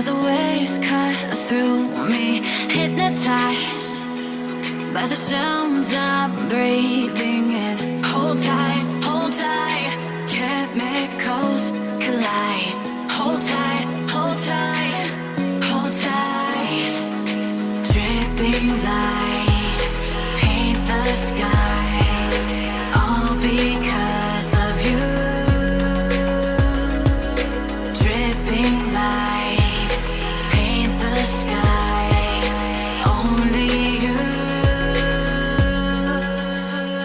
Feel the waves cut through me, hypnotized by the sounds I'm breathing in. Hold tight, chemicals collide. Hold tight, hold tight, hold tight. Dripping lights paint the skies, all because of you. Dripping lights paint the skies, only you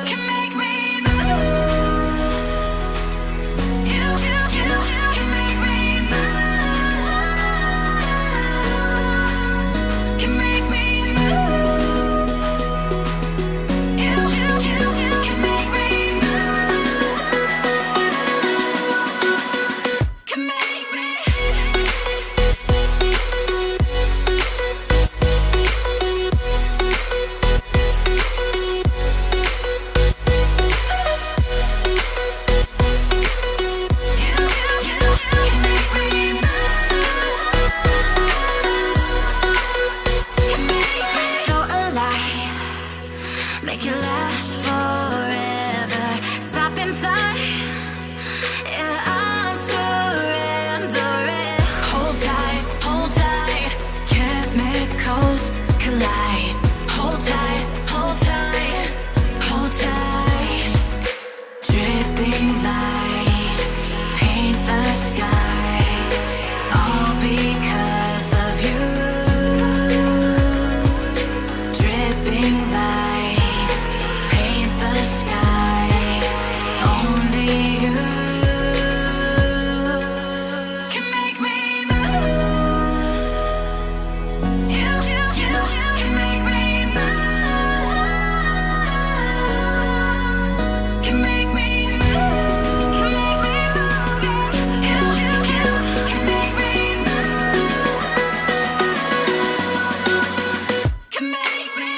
can make me move. You can make me move. Can make me move. You can make me move. Can make me. So alive, make it last forever. Stop in time, yeah, I'm surrendering. Hold tight, chemicals collide. Hold tight, hold tight, hold tight. Dripping lights paint the skies, all because of you. Dripping lights paint the skies, only you can make me move. You can make me move. Can make me move. Can make me move. You can make me move. Can make me.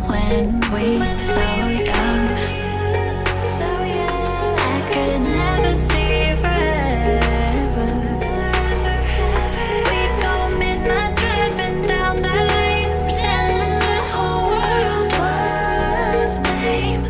When we were so young, I could never see forever. We'd go midnight driving down that lane, pretending the whole world was lame.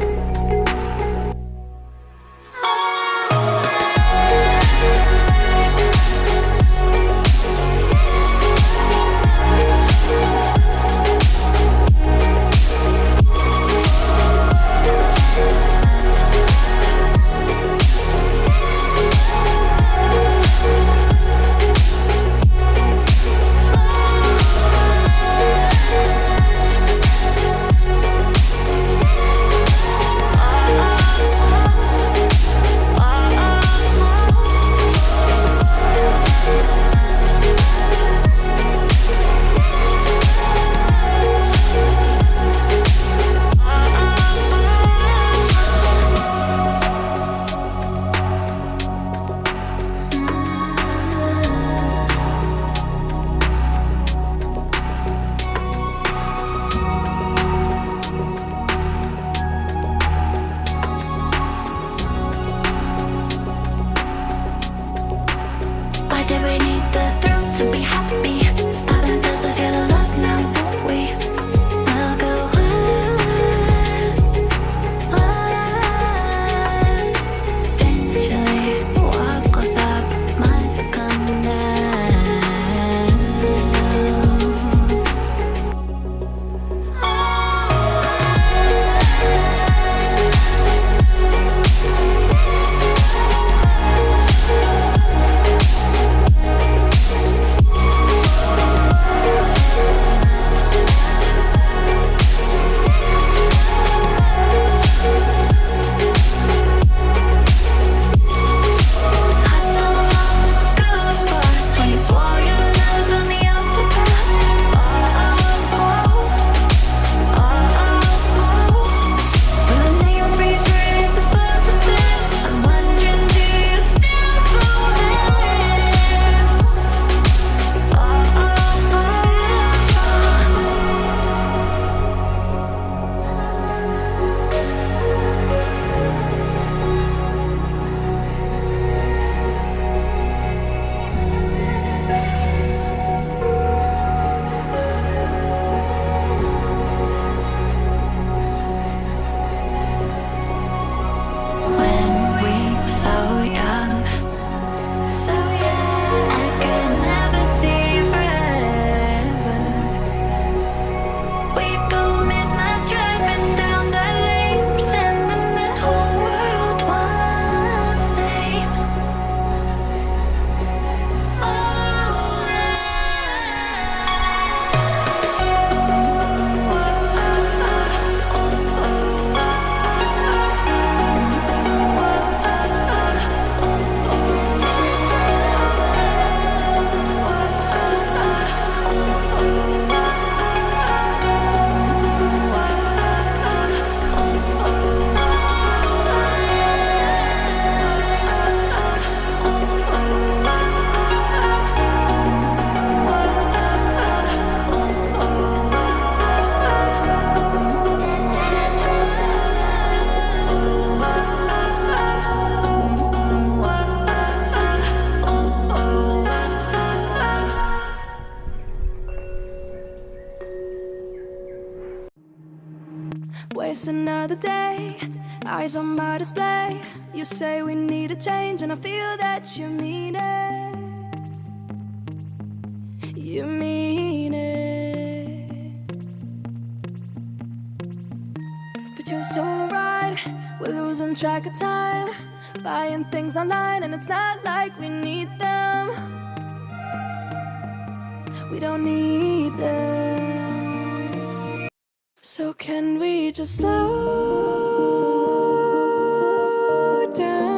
Waste another day, eyes on my display. You say we need a change, and I feel that you mean it. You mean it. But you're so right, we're losing track of time, buying things online, and it's not like we need them. We don't need them. So can we just slow down?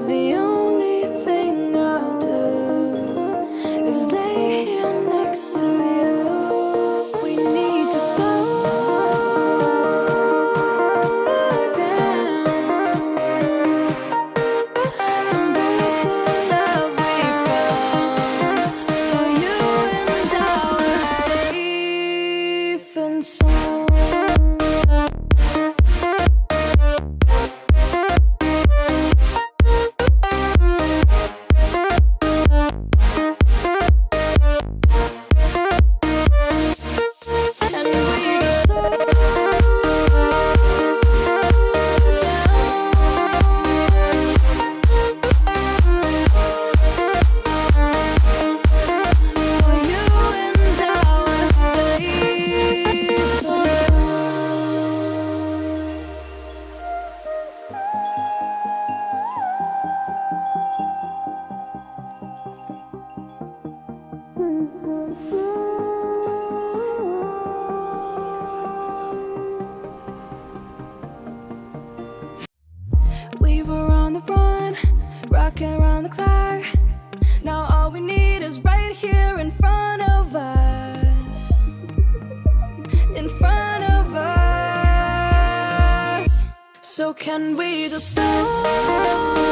The only thing I'll do is lay here next to you. We need to slow down. Embrace the love we found. For you and I were safe and sound. And we just slow down. For you and I were safe and we were on the run, rocking around the clock. Now all we need is right here in front of us. In front of us. So can we just slow